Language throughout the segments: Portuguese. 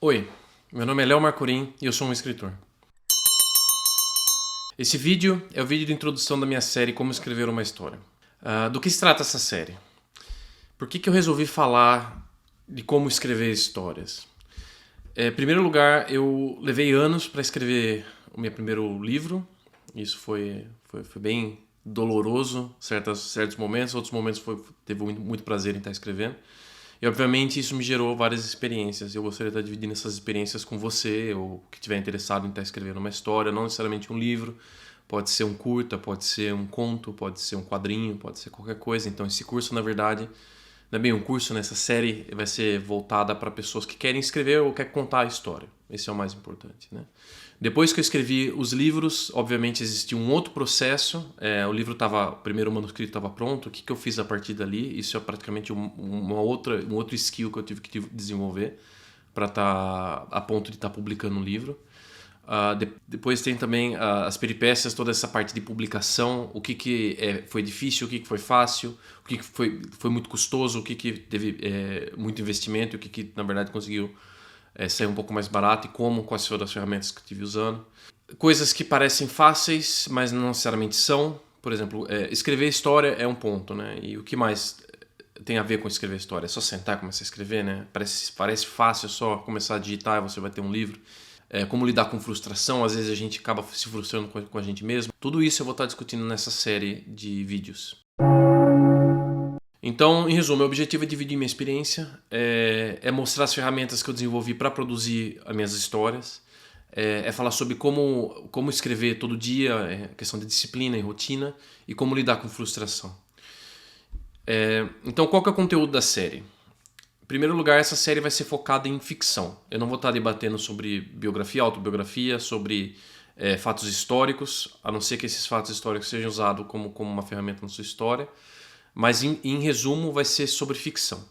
Oi, meu nome é Léo Marcorim e eu sou um escritor. Esse vídeo é o vídeo de introdução da minha série Como Escrever uma História. Do que se trata essa série? Por que eu resolvi falar de como escrever histórias? Em primeiro lugar, eu levei anos para escrever o meu primeiro livro. Isso foi bem doloroso, certos momentos, outros momentos teve muito prazer em estar escrevendo. E obviamente isso me gerou várias experiências. Eu gostaria de estar dividindo essas experiências com você, ou que estiver interessado em estar escrevendo uma história, não necessariamente um livro. Pode ser um curta, pode ser um conto, pode ser um quadrinho, pode ser qualquer coisa. Então esse curso, na verdade, não é bem um curso, nessa série vai ser voltada para pessoas que querem escrever ou querem contar a história. Esse é o mais importante, né? Depois que eu escrevi os livros, obviamente existia um outro processo. O primeiro manuscrito estava pronto. O que eu fiz a partir dali? Isso é praticamente um outro skill que eu tive que desenvolver para estar a ponto de estar publicando um livro. Depois tem também as peripécias, toda essa parte de publicação, foi difícil, o que foi fácil, o que foi muito custoso, o que teve muito investimento, o que na verdade conseguiu sair um pouco mais barato e quais foram as ferramentas que eu estive usando. Coisas que parecem fáceis, mas não necessariamente são. Por exemplo, escrever história é um ponto, né? E o que mais tem a ver com escrever história? É só sentar e começar a escrever, né? Parece fácil, só começar a digitar e você vai ter um livro. Como lidar com frustração, às vezes a gente acaba se frustrando com a gente mesmo. Tudo isso eu vou estar discutindo nessa série de vídeos. Então, em resumo, o objetivo é dividir minha experiência, é mostrar as ferramentas que eu desenvolvi para produzir as minhas histórias, é falar sobre como escrever todo dia, questão de disciplina e rotina, e como lidar com frustração. Então, qual que é o conteúdo da série? Em primeiro lugar, essa série vai ser focada em ficção. Eu não vou estar debatendo sobre biografia, autobiografia, sobre fatos históricos, a não ser que esses fatos históricos sejam usados como uma ferramenta na sua história. Mas, em resumo, vai ser sobre ficção.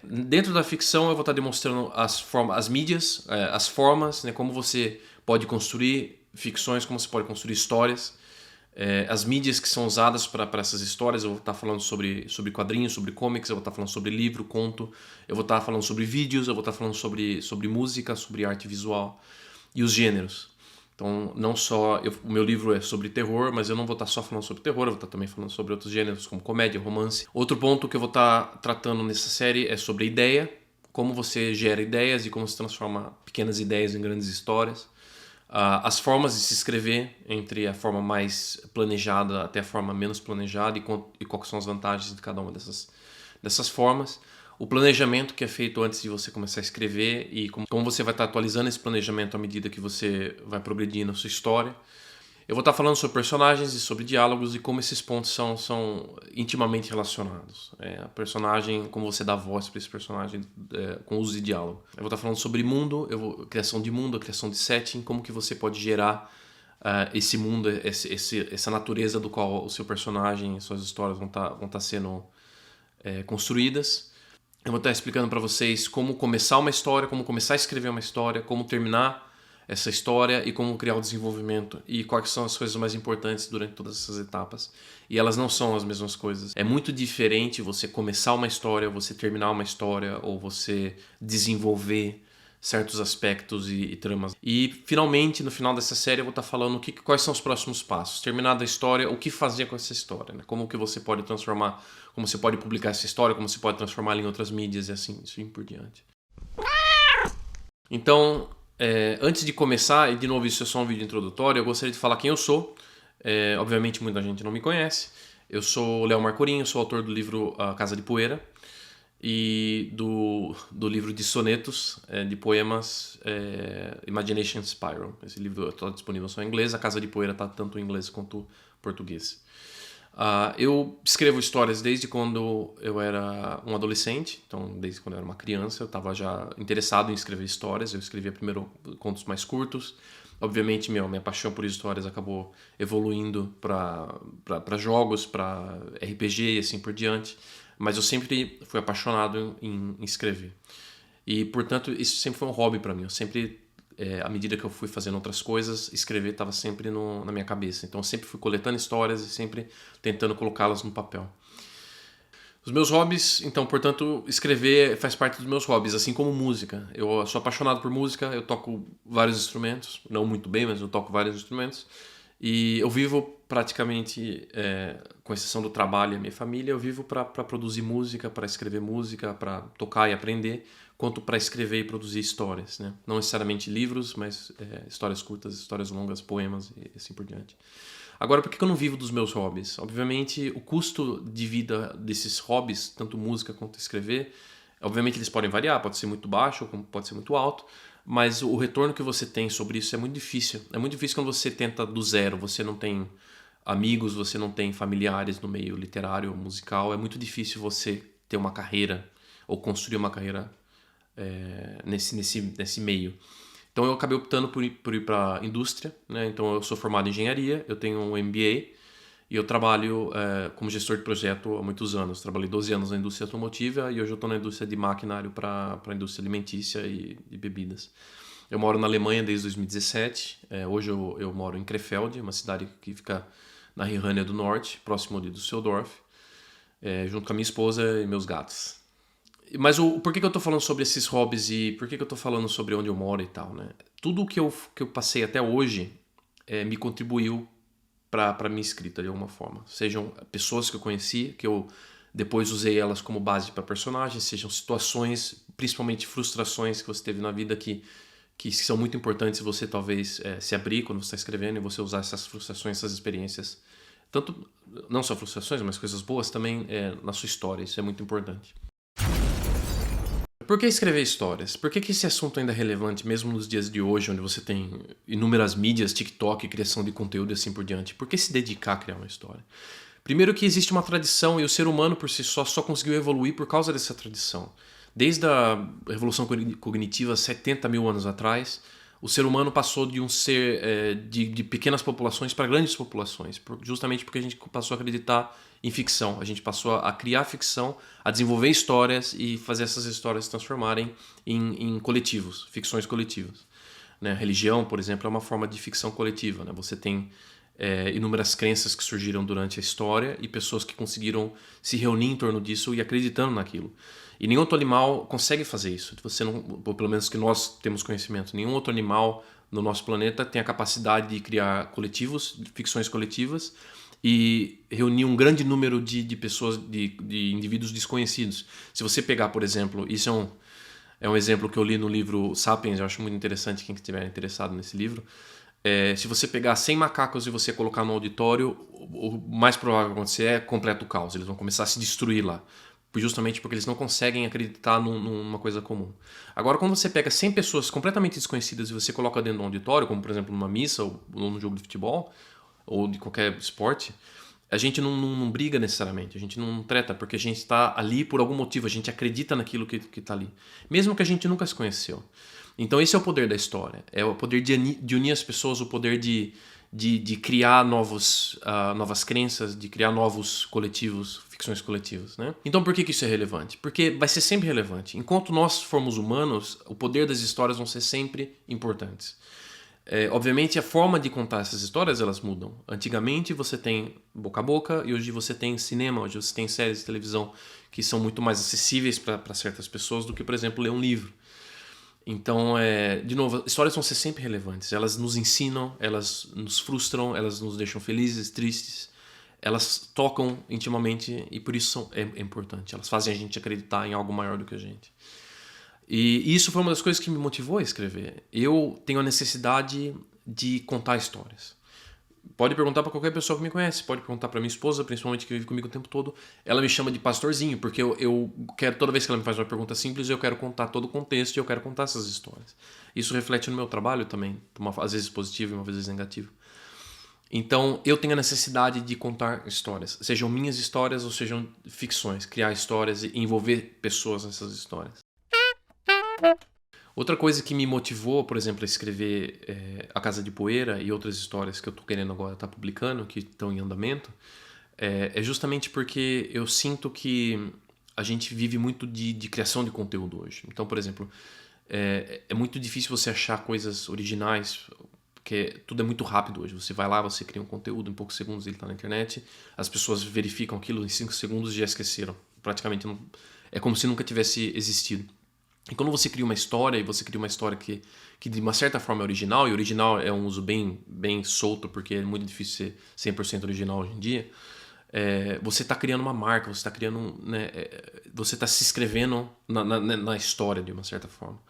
Dentro da ficção, eu vou estar demonstrando as mídias, as formas, né, como você pode construir ficções, como você pode construir histórias. As mídias que são usadas para essas histórias. Eu vou estar falando sobre quadrinhos, sobre comics, eu vou estar falando sobre livro, conto, eu vou estar falando sobre vídeos, eu vou estar falando sobre música, sobre arte visual e os gêneros. Então, não só o meu livro é sobre terror, mas eu não vou estar só falando sobre terror, eu vou estar também falando sobre outros gêneros como comédia, romance. Outro ponto que eu vou estar tratando nessa série é sobre ideia, como você gera ideias e como se transforma pequenas ideias em grandes histórias. As formas de se escrever, entre a forma mais planejada até a forma menos planejada, e quais são as vantagens de cada uma dessas formas. O planejamento que é feito antes de você começar a escrever e como você vai estar atualizando esse planejamento à medida que você vai progredir na sua história. Eu vou estar falando sobre personagens e sobre diálogos e como esses pontos são intimamente relacionados. A personagem, como você dá voz para esse personagem com uso de diálogo. Eu vou estar falando sobre mundo, criação de mundo, a criação de setting, como que você pode gerar esse mundo, essa natureza do qual o seu personagem e suas histórias vão estar sendo construídas. Eu vou estar explicando para vocês como começar uma história, como começar a escrever uma história, como terminar essa história e como criar o desenvolvimento e quais são as coisas mais importantes durante todas essas etapas. E elas não são as mesmas coisas. É muito diferente você começar uma história, você terminar uma história ou você desenvolver certos aspectos e tramas. E finalmente, no final dessa série, eu vou estar falando quais são os próximos passos. Terminada a história, o que fazer com essa história, né? Como que você pode transformar, como você pode publicar essa história, como você pode transformá-la em outras mídias e assim por diante. Então, antes de começar, e de novo isso é só um vídeo introdutório, eu gostaria de falar quem eu sou. Obviamente muita gente não me conhece. Eu sou o Léo Marcorim, eu sou autor do livro A Casa de Poeira e do livro de sonetos, de poemas, Imagination Spiral. Esse livro está disponível só em inglês, A Casa de Poeira está tanto em inglês quanto em português. Eu escrevo histórias desde quando eu era um adolescente, então desde quando eu era uma criança eu estava já interessado em escrever histórias. Eu escrevia primeiro contos mais curtos. Obviamente minha paixão por histórias acabou evoluindo para jogos, para RPG e assim por diante, mas eu sempre fui apaixonado em escrever. E portanto isso sempre foi um hobby para mim. Eu sempre, à medida que eu fui fazendo outras coisas, escrever estava sempre na minha cabeça. Então eu sempre fui coletando histórias e sempre tentando colocá-las no papel. Os meus hobbies, então, portanto, escrever faz parte dos meus hobbies, assim como música. Eu sou apaixonado por música, eu toco vários instrumentos, não muito bem, mas eu toco vários instrumentos. E eu vivo praticamente, com exceção do trabalho e a minha família, eu vivo para produzir música, para escrever música, para tocar e aprender, quanto para escrever e produzir histórias, né? Não necessariamente livros, mas histórias curtas, histórias longas, poemas e assim por diante. Agora, por que eu não vivo dos meus hobbies? Obviamente, o custo de vida desses hobbies, tanto música quanto escrever, obviamente eles podem variar, pode ser muito baixo, como pode ser muito alto, mas o retorno que você tem sobre isso é muito difícil. É muito difícil quando você tenta do zero, você não tem amigos, você não tem familiares no meio literário ou musical, é muito difícil você ter uma carreira ou construir uma carreira nesse meio. Então eu acabei optando por ir para a indústria, né? Então eu sou formado em engenharia, eu tenho um MBA e eu trabalho como gestor de projeto há muitos anos. Trabalhei 12 anos na indústria automotiva e hoje eu estou na indústria de maquinário para a indústria alimentícia e bebidas. Eu moro na Alemanha desde 2017. Hoje eu moro em Krefeld, uma cidade que fica na Rhônia do Norte, próximo de Düsseldorf, junto com a minha esposa e meus gatos. Mas por que eu tô falando sobre esses hobbies e por que eu tô falando sobre onde eu moro e tal, né? Tudo que eu passei até hoje me contribuiu para minha escrita de alguma forma. Sejam pessoas que eu conheci, que eu depois usei elas como base para personagens, sejam situações, principalmente frustrações que você teve na vida que são muito importantes você talvez se abrir quando você está escrevendo e você usar essas frustrações, essas experiências, tanto não só frustrações, mas coisas boas também na sua história. Isso é muito importante. Por que escrever histórias? Por que esse assunto ainda é relevante, mesmo nos dias de hoje, onde você tem inúmeras mídias, TikTok, criação de conteúdo e assim por diante? Por que se dedicar a criar uma história? Primeiro que existe uma tradição e o ser humano por si só conseguiu evoluir por causa dessa tradição. Desde a Revolução Cognitiva, 70 mil anos atrás, o ser humano passou de um ser de pequenas populações para grandes populações, justamente porque a gente passou a acreditar em ficção. A gente passou a criar ficção, a desenvolver histórias e fazer essas histórias se transformarem em coletivos, ficções coletivas. Né? A religião, por exemplo, é uma forma de ficção coletiva. Né? Você tem inúmeras crenças que surgiram durante a história e pessoas que conseguiram se reunir em torno disso e acreditando naquilo. E nenhum outro animal consegue fazer isso. Você não, ou pelo menos que nós temos conhecimento, nenhum outro animal no nosso planeta tem a capacidade de criar coletivos, ficções coletivas e reunir um grande número de pessoas, de indivíduos desconhecidos. Se você pegar, por exemplo, isso é um exemplo que eu li no livro Sapiens, eu acho muito interessante quem estiver interessado nesse livro. Se você pegar 100 macacos e você colocar no auditório, o mais provável que acontecer é completo caos. Eles vão começar a se destruir lá. Justamente porque eles não conseguem acreditar numa coisa comum. Agora, quando você pega 100 pessoas completamente desconhecidas e você coloca dentro de um auditório, como por exemplo numa missa ou num jogo de futebol, ou de qualquer esporte, a gente não briga necessariamente, a gente não treta, porque a gente está ali por algum motivo, a gente acredita naquilo que está ali. Mesmo que a gente nunca se conheceu. Então esse é o poder da história, é o poder de unir as pessoas, o poder de criar novas crenças, de criar novos coletivos, ficções coletivas. Né? Então por que isso é relevante? Porque vai ser sempre relevante. Enquanto nós formos humanos, o poder das histórias vão ser sempre importantes. Obviamente a forma de contar essas histórias elas mudam. Antigamente você tem boca a boca e hoje você tem cinema, hoje você tem séries de televisão que são muito mais acessíveis para certas pessoas do que, por exemplo, ler um livro. Então, de novo, histórias vão ser sempre relevantes. Elas nos ensinam, elas nos frustram, elas nos deixam felizes, tristes. Elas tocam intimamente e por isso é importante. Elas fazem a gente acreditar em algo maior do que a gente. E isso foi uma das coisas que me motivou a escrever. Eu tenho a necessidade de contar histórias. Pode perguntar para qualquer pessoa que me conhece, pode perguntar para minha esposa, principalmente que vive comigo o tempo todo. Ela me chama de pastorzinho, porque eu quero, toda vez que ela me faz uma pergunta simples, eu quero contar todo o contexto e eu quero contar essas histórias. Isso reflete no meu trabalho também, às vezes positivo e às vezes negativo. Então, eu tenho a necessidade de contar histórias, sejam minhas histórias ou sejam ficções, criar histórias e envolver pessoas nessas histórias. Outra coisa que me motivou, por exemplo, a escrever A Casa de Poeira e outras histórias que eu estou querendo agora estar publicando, que estão em andamento, é justamente porque eu sinto que a gente vive muito de criação de conteúdo hoje. Então, por exemplo, é muito difícil você achar coisas originais, porque tudo é muito rápido hoje. Você vai lá, você cria um conteúdo, em poucos segundos ele está na internet, as pessoas verificam aquilo, em 5 segundos já esqueceram. praticamente não, é como se nunca tivesse existido. E quando você cria uma história, e você cria uma história que de uma certa forma é original, e original é um uso bem solto, porque é muito difícil ser 100% original hoje em dia, você está criando uma marca, você está criando, né, você está se inscrevendo na história de uma certa forma.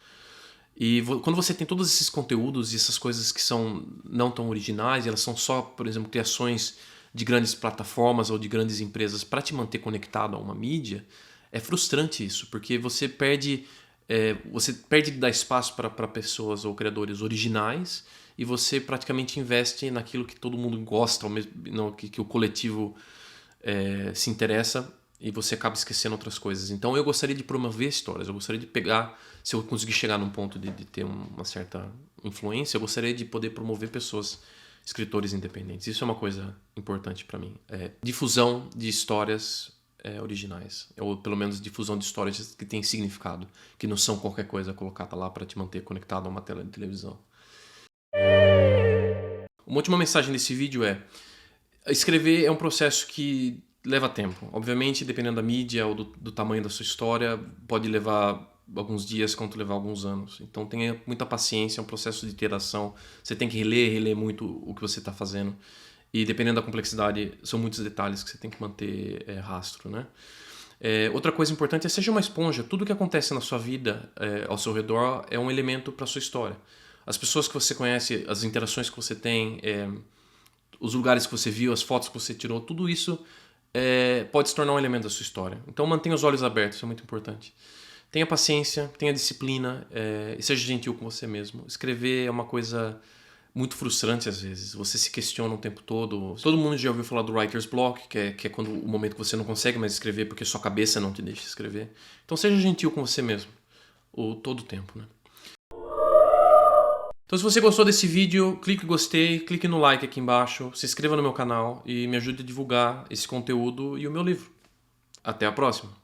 E quando você tem todos esses conteúdos e essas coisas que são não tão originais, elas são só, por exemplo, criações de grandes plataformas ou de grandes empresas para te manter conectado a uma mídia, é frustrante isso, porque você perde de dar espaço para pessoas ou criadores originais e você praticamente investe naquilo que todo mundo gosta, que o coletivo se interessa, e você acaba esquecendo outras coisas. Então eu gostaria de promover histórias, eu gostaria de pegar, se eu conseguir chegar num ponto de ter uma certa influência, eu gostaria de poder promover pessoas, escritores independentes. Isso é uma coisa importante para mim. Difusão de histórias originais, ou pelo menos difusão de histórias que têm significado, que não são qualquer coisa colocada lá para te manter conectado a uma tela de televisão. Uma última mensagem desse vídeo escrever é um processo que leva tempo. Obviamente, dependendo da mídia ou do tamanho da sua história, pode levar alguns dias, quanto levar alguns anos. Então tenha muita paciência, é um processo de iteração. Você tem que reler muito o que você está fazendo. E dependendo da complexidade, são muitos detalhes que você tem que manter rastro, né? Outra coisa importante seja uma esponja. Tudo que acontece na sua vida, ao seu redor, é um elemento para a sua história. As pessoas que você conhece, as interações que você tem, os lugares que você viu, as fotos que você tirou, tudo isso pode se tornar um elemento da sua história. Então mantenha os olhos abertos, isso é muito importante. Tenha paciência, tenha disciplina e seja gentil com você mesmo. Escrever é uma coisa muito frustrante às vezes. Você se questiona o tempo todo. Todo mundo já ouviu falar do writer's block, que é quando o momento que você não consegue mais escrever porque sua cabeça não te deixa escrever. Então seja gentil com você mesmo, todo o tempo, né? Então se você gostou desse vídeo, clique em gostei, clique no like aqui embaixo, se inscreva no meu canal e me ajude a divulgar esse conteúdo e o meu livro. Até a próxima!